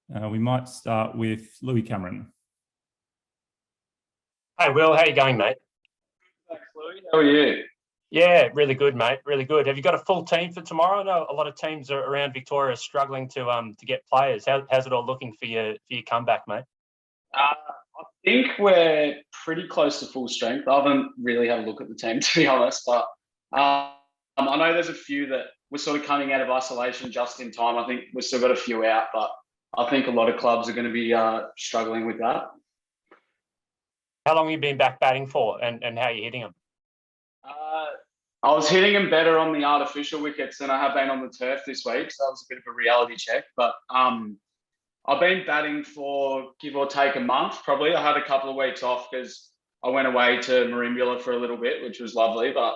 We might start with Louis Cameron. Hey, Will, how you going, mate? Thanks, Louis. How are you? Yeah, really good, mate. Really good. Have you got a full team for tomorrow? I know a lot of teams around Victoria are struggling to get players. How's it all looking for your comeback, mate? I think we're pretty close to full strength. I haven't really had a look at the team, to be honest, but I know there's a few that we're sort of coming out of isolation just in time. I think we've still got a few out, but I think a lot of clubs are going to be struggling with that. How long have you been back batting for, and how are you hitting them? I was hitting them better on the artificial wickets than I have been on the turf this week, so that was a bit of a reality check. But I've been batting for give or take a month, probably. I had a couple of weeks off because I went away to Merimbula for a little bit, which was lovely. But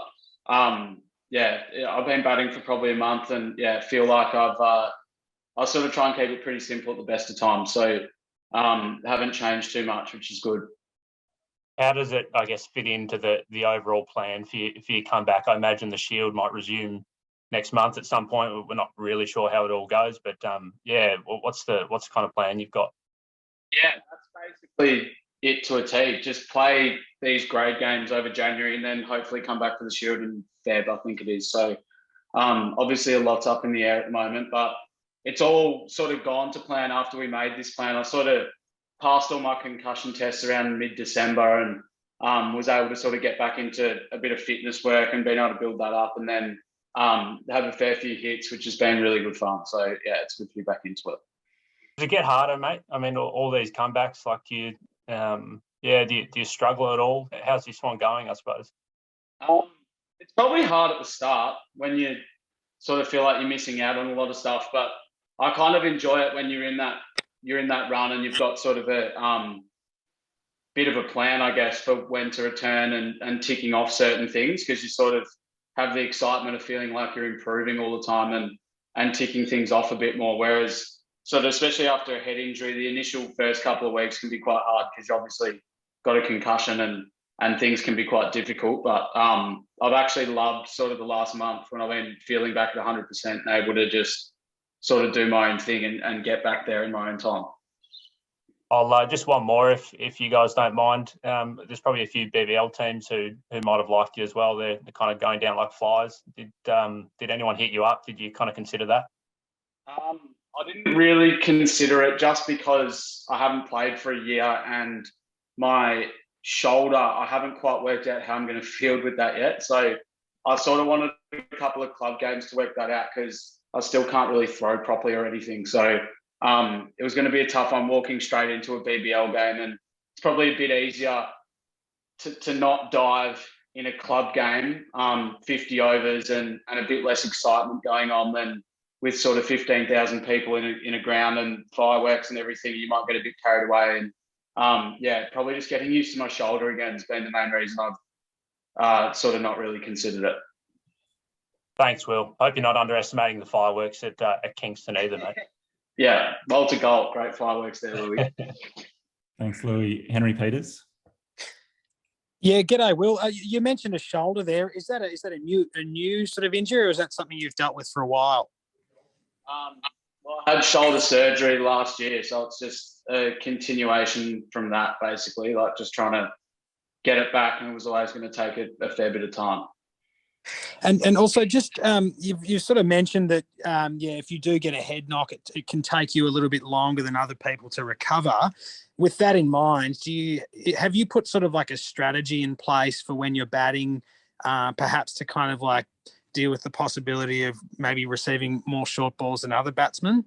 yeah, I've been batting for probably a month, and yeah, feel like I sort of try and keep it pretty simple at the best of times. So haven't changed too much, which is good. How does it, I guess, fit into the overall plan for you come back? I imagine the Shield might resume next month at some point. We're not really sure how it all goes, but yeah, what's the kind of plan you've got? Yeah, that's basically it to a T. Just play these grade games over January and then hopefully come back for the Shield in Feb, I think it is. So obviously a lot's up in the air at the moment, but it's all sort of gone to plan after we made this plan. I sort of passed all my concussion tests around mid-December and was able to sort of get back into a bit of fitness work and being able to build that up and then have a fair few hits, which has been really good fun. So, yeah, it's good to be back into it. Does it get harder, mate? I mean, all these comebacks, like do you struggle at all? How's this one going, I suppose? It's probably hard at the start when you sort of feel like you're missing out on a lot of stuff, but I kind of enjoy it when you're in that run and you've got sort of a bit of a plan, I guess, for when to return and ticking off certain things, because you sort of have the excitement of feeling like you're improving all the time and ticking things off a bit more. Whereas sort of, especially after a head injury, the initial first couple of weeks can be quite hard because you obviously got a concussion and things can be quite difficult. But I've actually loved sort of the last month when I've been feeling back at 100% and able to just sort of do my own thing and get back there in my own time. I'll just one more, if you guys don't mind. There's probably a few BBL teams who might have liked you as well. They're kind of going down like flies. Did anyone hit you up? Did you kind of consider that? I didn't really consider it just because I haven't played for a year and my shoulder, I haven't quite worked out how I'm going to field with that yet. So I sort of wanted a couple of club games to work that out because I still can't really throw properly or anything. So it was going to be a tough one walking straight into a BBL game, and it's probably a bit easier to not dive in a club game, 50 overs and a bit less excitement going on than with sort of 15,000 people in a ground and fireworks and everything. You might get a bit carried away, and yeah, probably just getting used to my shoulder again has been the main reason I've sort of not really considered it. Thanks, Will. Hope you're not underestimating the fireworks at Kingston either, mate. Yeah, Walter Galt, great fireworks there, Louis. Thanks, Louis. Henry Peters. Yeah, g'day, Will. You mentioned a shoulder there. Is that a new sort of injury, or is that something you've dealt with for a while? Well, I had shoulder surgery last year, so it's just a continuation from that, basically, like just trying to get it back, and it was always going to take a fair bit of time. And also just you've sort of mentioned that if you do get a head knock, it can take you a little bit longer than other people to recover. With that in mind, have you put sort of like a strategy in place for when you're batting, perhaps to kind of like deal with the possibility of maybe receiving more short balls than other batsmen?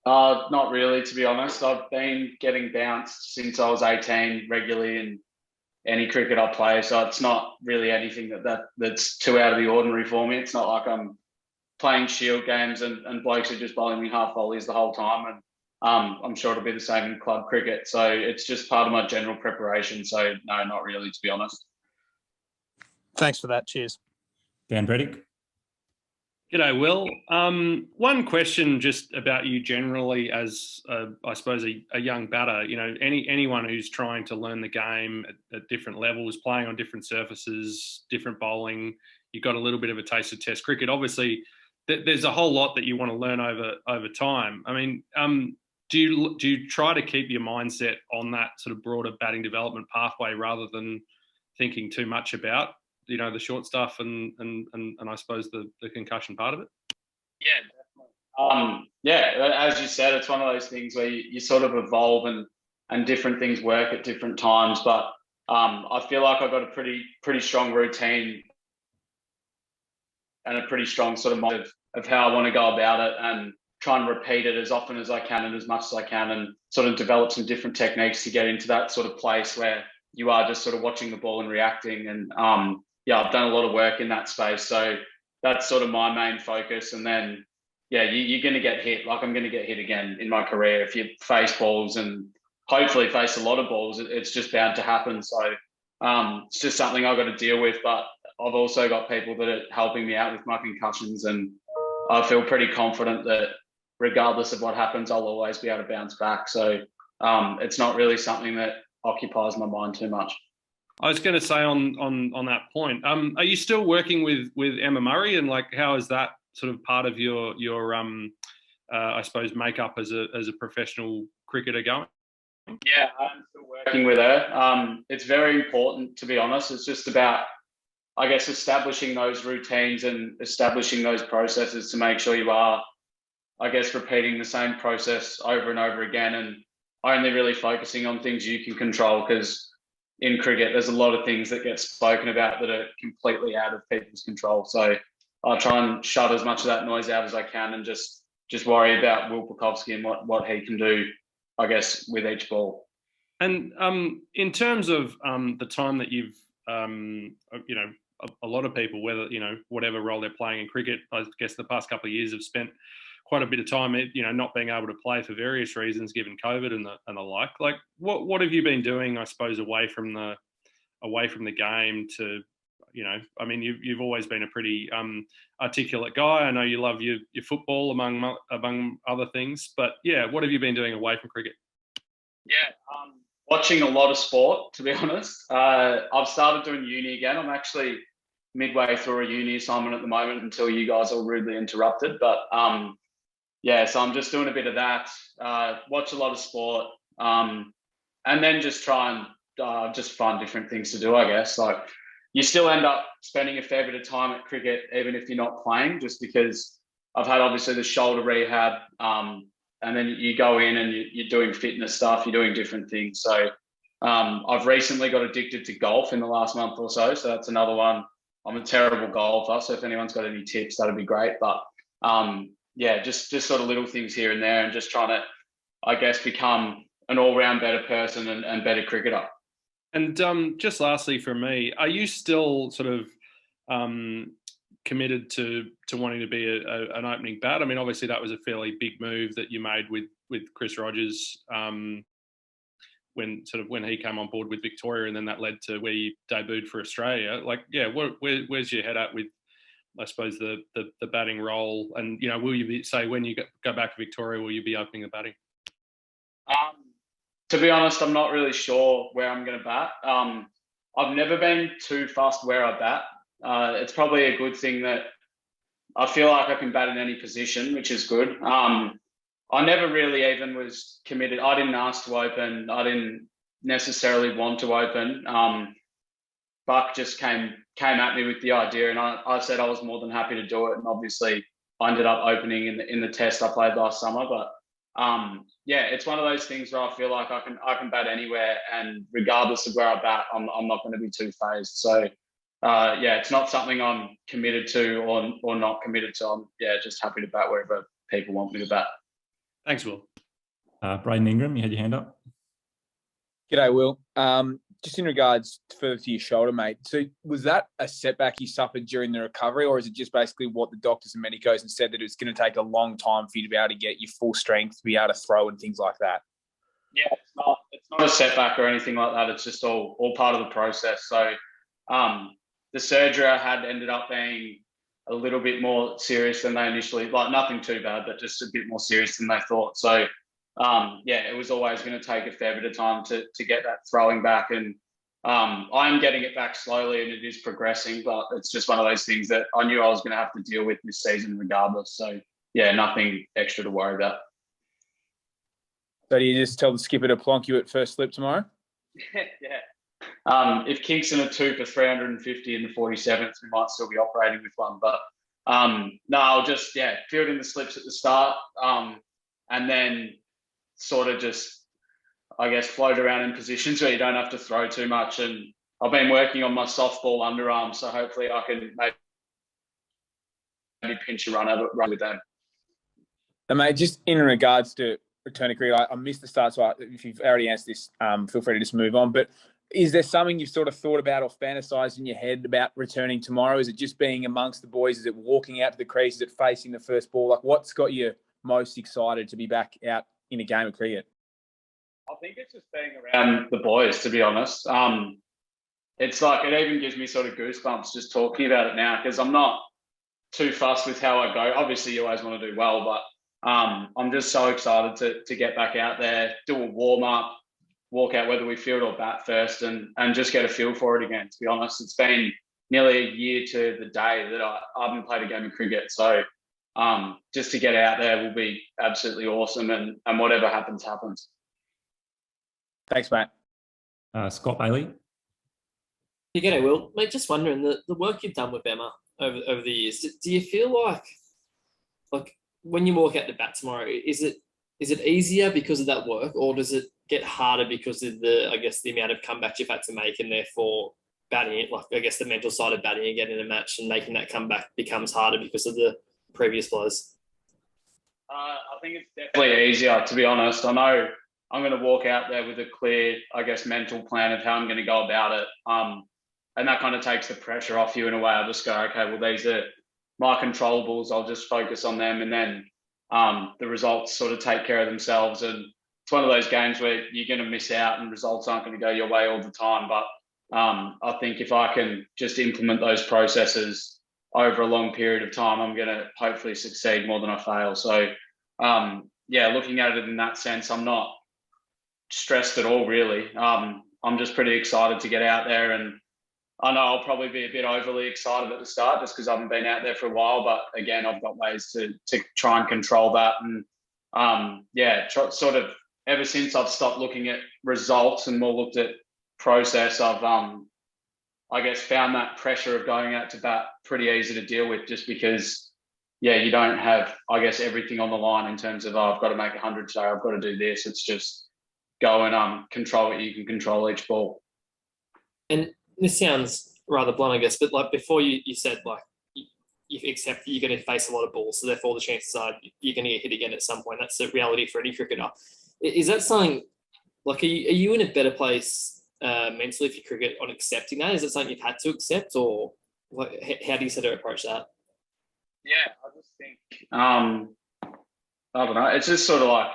Not really, to be honest. I've been getting bounced since I was 18 regularly in any cricket I play, so it's not really anything that's too out of the ordinary for me. It's not like I'm playing Shield games and blokes are just bowling me half volleys the whole time, and I'm sure it'll be the same in club cricket. So it's just part of my general preparation. So no, not really, to be honest. Thanks for that. Cheers. Dan Bredick. G'day, Will. One question just about you generally as, I suppose, a young batter. You know, anyone who's trying to learn the game at different levels, playing on different surfaces, different bowling, you've got a little bit of a taste of Test cricket. Obviously, there's a whole lot that you want to learn over time. I mean, do you try to keep your mindset on that sort of broader batting development pathway rather than thinking too much about, you know, the short stuff and I suppose the concussion part of it? Yeah, definitely. Yeah, as you said, it's one of those things where you sort of evolve and different things work at different times. But I feel like I've got a pretty strong routine and a pretty strong sort of mind of how I want to go about it, and try and repeat it as often as I can and as much as I can, and sort of develop some different techniques to get into that sort of place where you are just sort of watching the ball and reacting. And yeah, I've done a lot of work in that space. So that's sort of my main focus. And then, yeah, you're going to get hit. Like, I'm going to get hit again in my career. If you face balls, and hopefully face a lot of balls, it's just bound to happen. So it's just something I've got to deal with. But I've also got people that are helping me out with my concussions, and I feel pretty confident that regardless of what happens, I'll always be able to bounce back. So it's not really something that occupies my mind too much. I was going to say on that point, are you still working with Emma Murray, and like, how is that sort of part of your I suppose makeup as a professional cricketer going? Yeah, I'm still working with her. It's very important, to be honest. It's just about, I guess, establishing those routines and establishing those processes to make sure you are, I guess, repeating the same process over and over again, and only really focusing on things you can control, because in cricket, there's a lot of things that get spoken about that are completely out of people's control. So I try and shut as much of that noise out as I can, and just worry about Will Pucovski and what he can do, I guess, with each ball. And in terms of the time that you've, you know, a lot of people, whether, you know, whatever role they're playing in cricket, I guess the past couple of years have spent quite a bit of time, you know, not being able to play for various reasons, given COVID and the like. Like, what have you been doing, I suppose, away from the game to, you know, I mean, you've always been a pretty articulate guy. I know you love your football among other things, but yeah, what have you been doing away from cricket? Yeah, watching a lot of sport, to be honest. I've started doing uni again. I'm actually midway through a uni assignment at the moment until you guys are rudely interrupted. But yeah, so I'm just doing a bit of that, watch a lot of sport, and then just try and just find different things to do, I guess. Like, you still end up spending a fair bit of time at cricket, even if you're not playing, just because I've had obviously the shoulder rehab, and then you go in and you're doing fitness stuff, you're doing different things. So I've recently got addicted to golf in the last month or so. So that's another one. I'm a terrible golfer, so if anyone's got any tips, that'd be great. But yeah, just sort of little things here and there, and just trying to, I guess, become an all-round better person and better cricketer. And just lastly for me, are you still sort of committed to wanting to be an opening bat? I mean, obviously that was a fairly big move that you made with Chris Rogers when he came on board with Victoria, and then that led to where you debuted for Australia. Like, yeah, where's your head at with, I suppose, the batting role? And, you know, will you say when you go back to Victoria, will you be opening the batting? To be honest, I'm not really sure where I'm going to bat. I've never been too fussed where I bat. It's probably a good thing that I feel like I can bat in any position, which is good. I never really even was committed. I didn't ask to open. I didn't necessarily want to open. Buck just came at me with the idea, and I said I was more than happy to do it. And obviously, I ended up opening in the test I played last summer. But yeah, it's one of those things where I feel like I can bat anywhere, and regardless of where I bat, I'm not going to be too phased. So yeah, it's not something I'm committed to or not committed to. I'm just happy to bat wherever people want me to bat. Thanks, Will. Braden Ingram, you had your hand up. G'day, Will. Just in regards further to your shoulder, mate. So was that a setback you suffered during the recovery, or is it just basically what the doctors and medicos have said, that it's going to take a long time for you to be able to get your full strength, to be able to throw and things like that? Yeah, it's not a setback or anything like that. It's just all part of the process. So the surgery I had ended up being a little bit more serious than they initially, like nothing too bad, but just a bit more serious than they thought. So yeah, it was always going to take a fair bit of time to get that throwing back. And I am getting it back slowly and it is progressing, but it's just one of those things that I knew I was going to have to deal with this season regardless. So, yeah, nothing extra to worry about. So do you just tell the skipper to plonk you at first slip tomorrow? Yeah. If Kingston are 2 for 350 in the 47th, we might still be operating with one. But no, I'll just, field in the slips at the start and then sort of just, I guess, float around in positions where you don't have to throw too much. And I've been working on my softball underarm, so hopefully I can maybe pinch a run with them. And mate, just in regards to return to cricket, I missed the start, so if you've already answered this, feel free to just move on. But is there something you've sort of thought about or fantasised in your head about returning tomorrow? Is it just being amongst the boys? Is it walking out to the crease? Is it facing the first ball? Like, what's got you most excited to be back out in a game of cricket? I think it's just being around the boys, to be honest. It's like, it even gives me sort of goosebumps just talking about it now, because I'm not too fussed with how I go. Obviously, you always want to do well, but I'm just so excited to get back out there, do a warm-up, walk out whether we field or bat first, and just get a feel for it again, to be honest. It's been nearly a year to the day that I haven't played a game of cricket. So just to get out there will be absolutely awesome, and whatever happens, happens. Thanks, mate. Scott Bailey. You get it, Will. Mate, just wondering, the work you've done with Emma over the years, do you feel like when you walk out to bat tomorrow, is it easier because of that work, or does it get harder because of the amount of comebacks you've had to make, and therefore batting, the mental side of batting again in a match and making that comeback becomes harder because of the previous blows? I think it's definitely easier, to be honest. I know I'm going to walk out there with a clear, mental plan of how I'm going to go about it. And that kind of takes the pressure off you in a way. I'll just go, okay, well, these are my controllables. I'll just focus on them. And then the results sort of take care of themselves. And it's one of those games where you're going to miss out and results aren't going to go your way all the time. But I think if I can just implement those processes over a long period of time, I'm going to hopefully succeed more than I fail. So, looking at it in that sense, I'm not stressed at all, really. I'm just pretty excited to get out there, and I know I'll probably be a bit overly excited at the start just because I haven't been out there for a while, but again, I've got ways to try and control that. And sort of ever since I've stopped looking at results and more looked at process, I've found that pressure of going out to bat pretty easy to deal with, just because you don't have everything on the line in terms of I've got to make 100 today, I've got to do this. It's just go and control what you can control each ball. And this sounds rather blunt, I guess, but before you said you accept that you're going to face a lot of balls, so therefore the chances are you're going to get hit again at some point. That's the reality for any cricketer. Is that something, are you in a better place mentally for cricket on accepting that? Is it something you've had to accept, or how do you sort of approach that? Yeah, I just think, I don't know, it's just sort of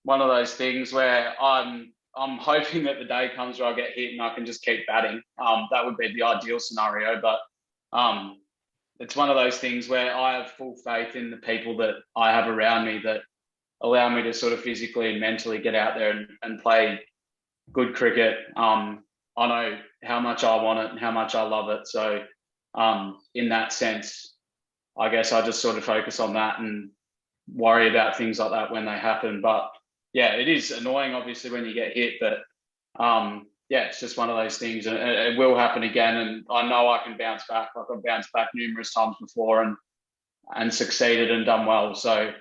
one of those things where I'm hoping that the day comes where I get hit and I can just keep batting. That would be the ideal scenario, but it's one of those things where I have full faith in the people that I have around me that allow me to sort of physically and mentally get out there and play good cricket. I know how much I want it and how much I love it. So in that sense, I guess I just sort of focus on that and worry about things like that when they happen. But yeah, it is annoying, obviously, when you get hit, but it's just one of those things, and it will happen again. And I know I can bounce back. I've bounced back numerous times before and succeeded and done well. So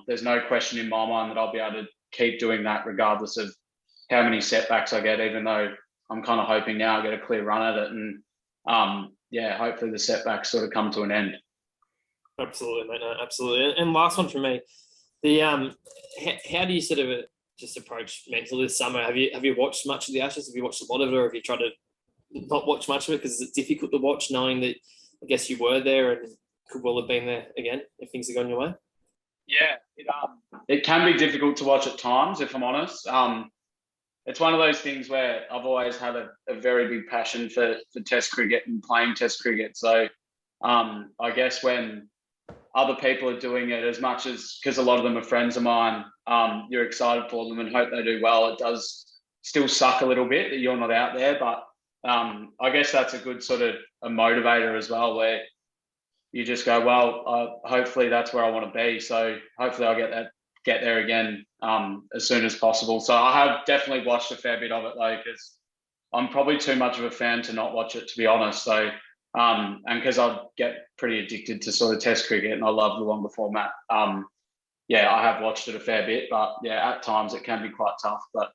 there's no question in my mind that I'll be able to keep doing that regardless of how many setbacks I get, even though I'm kind of hoping now I get a clear run at it. And hopefully the setbacks sort of come to an end. Absolutely, mate. No, absolutely. And last one from me. How do you sort of just approach mental this summer? Have you watched much of the Ashes? Have you watched a lot of it, or have you tried to not watch much of it because it's difficult to watch, knowing that I guess you were there and could well have been there again if things had gone your way? Yeah, it can be difficult to watch at times, if I'm honest. It's one of those things where I've always had a very big passion for Test cricket and playing Test cricket. So I guess when other people are doing it, as much as, because a lot of them are friends of mine, you're excited for them and hope they do well. It does still suck a little bit that you're not out there. But I guess that's a good sort of a motivator as well, where you just go, well, hopefully that's where I want to be. So hopefully I'll get there again as soon as possible. So I have definitely watched a fair bit of it though, because I'm probably too much of a fan to not watch it, to be honest. So and because I get pretty addicted to sort of Test cricket, and I love the longer format. Yeah, I have watched it a fair bit, but yeah, at times it can be quite tough. But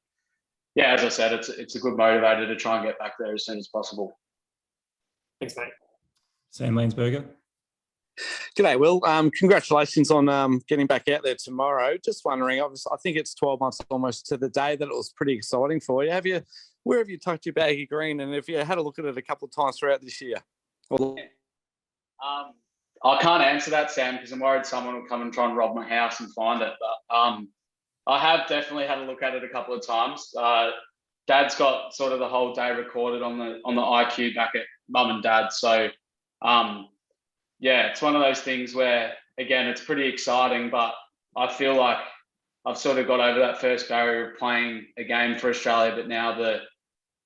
yeah, as I said, it's a good motivator to try and get back there as soon as possible. Thanks, mate. Sam Lansberger. G'day, Will. Congratulations on getting back out there tomorrow. Just wondering, obviously, I think it's 12 months almost to the day that it was pretty exciting for you. Where have you tucked your baggy green, and have you had a look at it a couple of times throughout this year? I can't answer that, Sam, because I'm worried someone will come and try and rob my house and find it. But I have definitely had a look at it a couple of times. Dad's got sort of the whole day recorded on the IQ back at mum and dad. So yeah, it's one of those things where, again, it's pretty exciting, but I feel like I've sort of got over that first barrier of playing a game for Australia, but now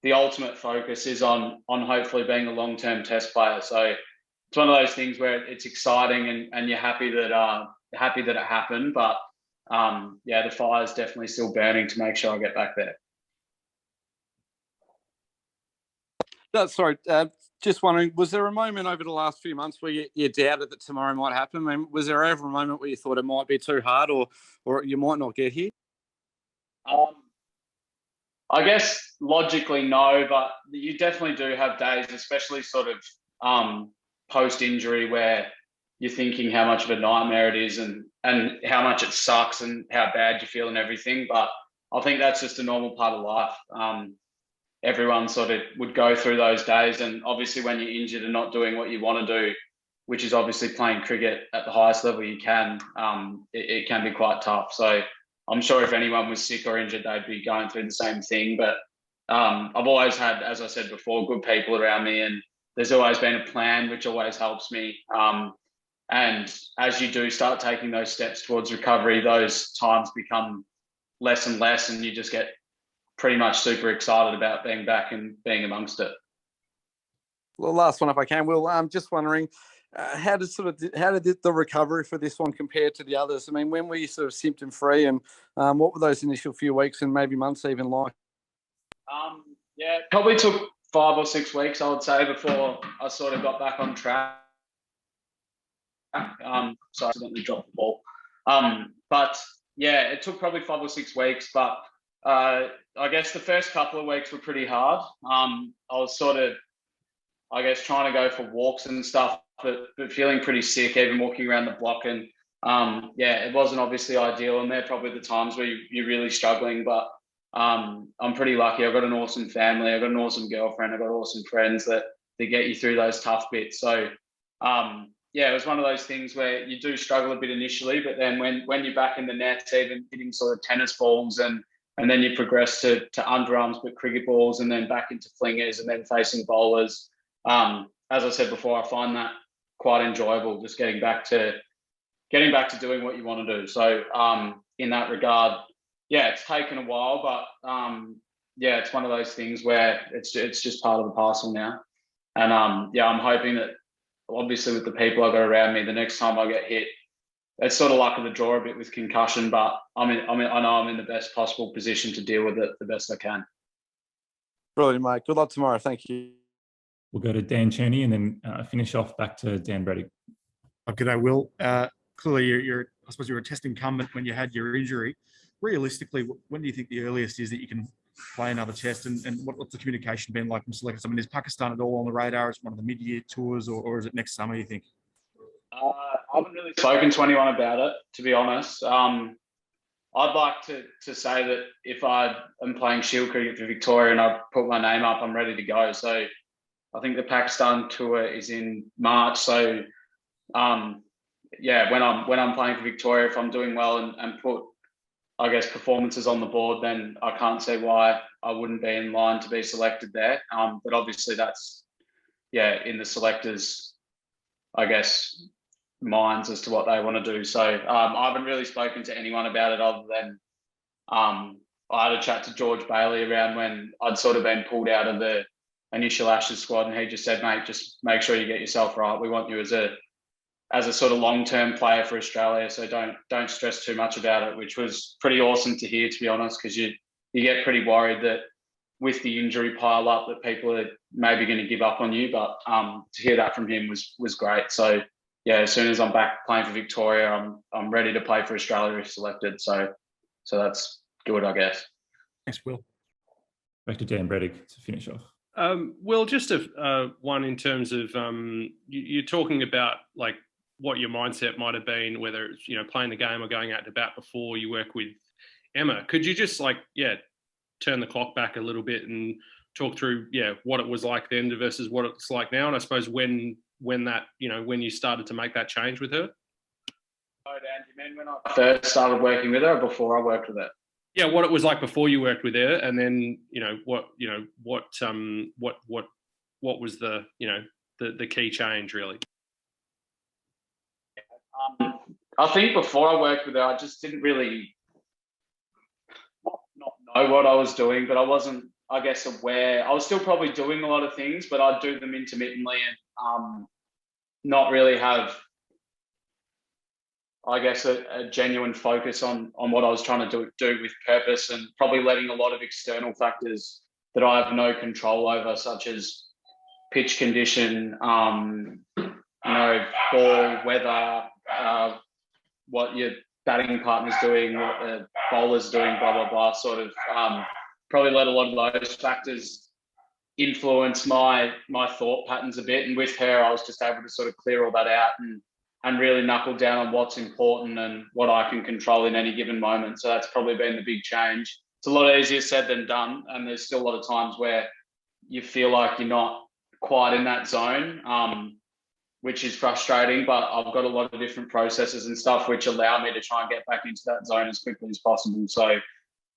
the ultimate focus is on hopefully being a long-term Test player. So it's one of those things where it's exciting and you're happy that it happened, but yeah, the fire's definitely still burning to make sure I get back there. Sorry, just wondering, was there a moment over the last few months where you doubted that tomorrow might happen? I mean, was there ever a moment where you thought it might be too hard or you might not get here? I guess logically no, but you definitely do have days, especially sort of post-injury, where you're thinking how much of a nightmare it is and how much it sucks and how bad you feel and everything. But I think that's just a normal part of life. Everyone sort of would go through those days, and obviously when you're injured and not doing what you want to do, which is obviously playing cricket at the highest level you can, it can be quite tough. So I'm sure if anyone was sick or injured, they'd be going through the same thing. But I've always had, as I said before, good people around me, and there's always been a plan, which always helps me. And as you do start taking those steps towards recovery, those times become less and less, and you just get pretty much super excited about being back and being amongst it. Well, last one, if I can, Will. I'm just wondering, how did the recovery for this one compare to the others? I mean, when were you sort of symptom free, and what were those initial few weeks and maybe months even like? Yeah, it probably took 5 or 6 weeks, I would say, before I sort of got back on track. So I accidentally dropped the ball. But yeah, it took probably 5 or 6 weeks, but I guess the first couple of weeks were pretty hard. I was sort of, I guess, trying to go for walks and stuff, but feeling pretty sick, even walking around the block. And yeah, it wasn't obviously ideal. And they're probably the times where you're really struggling. But I'm pretty lucky. I've got an awesome family. I've got an awesome girlfriend. I've got awesome friends that get you through those tough bits. So yeah, it was one of those things where you do struggle a bit initially, but then when you're back in the nets, even hitting sort of tennis balls and then you progress to underarms but cricket balls, and then back into flingers, and then facing bowlers. As I said before, I find that quite enjoyable, just getting back to doing what you want to do. So in that regard, yeah, it's taken a while, but yeah, it's one of those things where it's just part of the parcel now. And yeah, I'm hoping that obviously with the people I've got around me, the next time I get hit, it's sort of luck of the draw a bit with concussion, but I know I'm in the best possible position to deal with it the best I can. Brilliant, mate. Good luck tomorrow. Thank you. We'll go to Dan Cherney and then finish off back to Dan Brady. G'day, Will. Clearly, I suppose you were a test incumbent when you had your injury. Realistically, when do you think the earliest is that you can play another test, and what's the communication been like from selectors? I mean, is Pakistan at all on the radar? Is it one of the mid-year tours, or is it next summer, you think? I haven't really spoken to anyone about it, to be honest. I'd like to say that if I am playing Shield cricket for Victoria and I put my name up, I'm ready to go. So I think the Pakistan tour is in March. So yeah, when I'm playing for Victoria, if I'm doing well and put, I guess, performances on the board, then I can't see why I wouldn't be in line to be selected there. But obviously that's, yeah, in the selectors, I guess, minds as to what they want to do. So I haven't really spoken to anyone about it other than I had a chat to George Bailey around when I'd sort of been pulled out of the initial Ashes squad, and he just said, mate, just make sure you get yourself right. We want you as a sort of long-term player for Australia, so don't stress too much about it, which was pretty awesome to hear, to be honest, because you get pretty worried that with the injury pile up that people are maybe going to give up on you. But to hear that from him was great. So yeah, as soon as I'm back playing for Victoria, I'm ready to play for Australia if selected. So that's good, I guess. Thanks, Will. Back to Dan Breddick to finish off. Will, just one in terms of you're talking about like what your mindset might have been, whether it's playing the game or going out to bat before you work with Emma. Could you just turn the clock back a little bit and talk through what it was like then versus what it's like now, and I suppose when that when you started to make that change with her? Oh, Dan, you mean when I first started working with her or before I worked with her? Yeah, what it was like before you worked with her, and then what was the the key change really? I think before I worked with her, I just didn't really not know what I was doing, but I wasn't, I guess, aware. I was still probably doing a lot of things, but I'd do them intermittently and not really have, I guess, a genuine focus on what I was trying to do with purpose, and probably letting a lot of external factors that I have no control over, such as pitch condition, ball, weather, what your batting partner's doing, what the bowler's doing, blah, blah, blah, sort of probably let a lot of those factors influence my thought patterns a bit. And with her, I was just able to sort of clear all that out and really knuckle down on what's important and what I can control in any given moment. So that's probably been the big change. It's a lot easier said than done, and there's still a lot of times where you feel like you're not quite in that zone, which is frustrating, but I've got a lot of different processes and stuff which allow me to try and get back into that zone as quickly as possible. So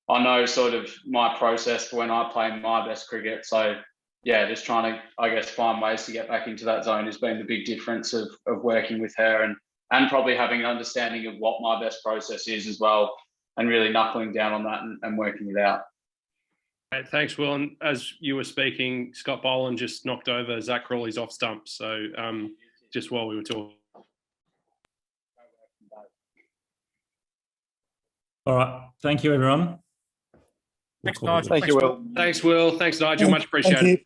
I know sort of my process for when I play my best cricket. So yeah, just trying to, I guess, find ways to get back into that zone has been the big difference of working with her, and probably having an understanding of what my best process is as well, and really knuckling down on that and working it out. Right, thanks, Will. And as you were speaking, Scott Boland just knocked over Zach Crawley's off stump. So just while we were talking. All right. Thank you, everyone. Thanks, Nigel. Thank you, Will. Thanks, Will. Thanks, Nigel. Much appreciated.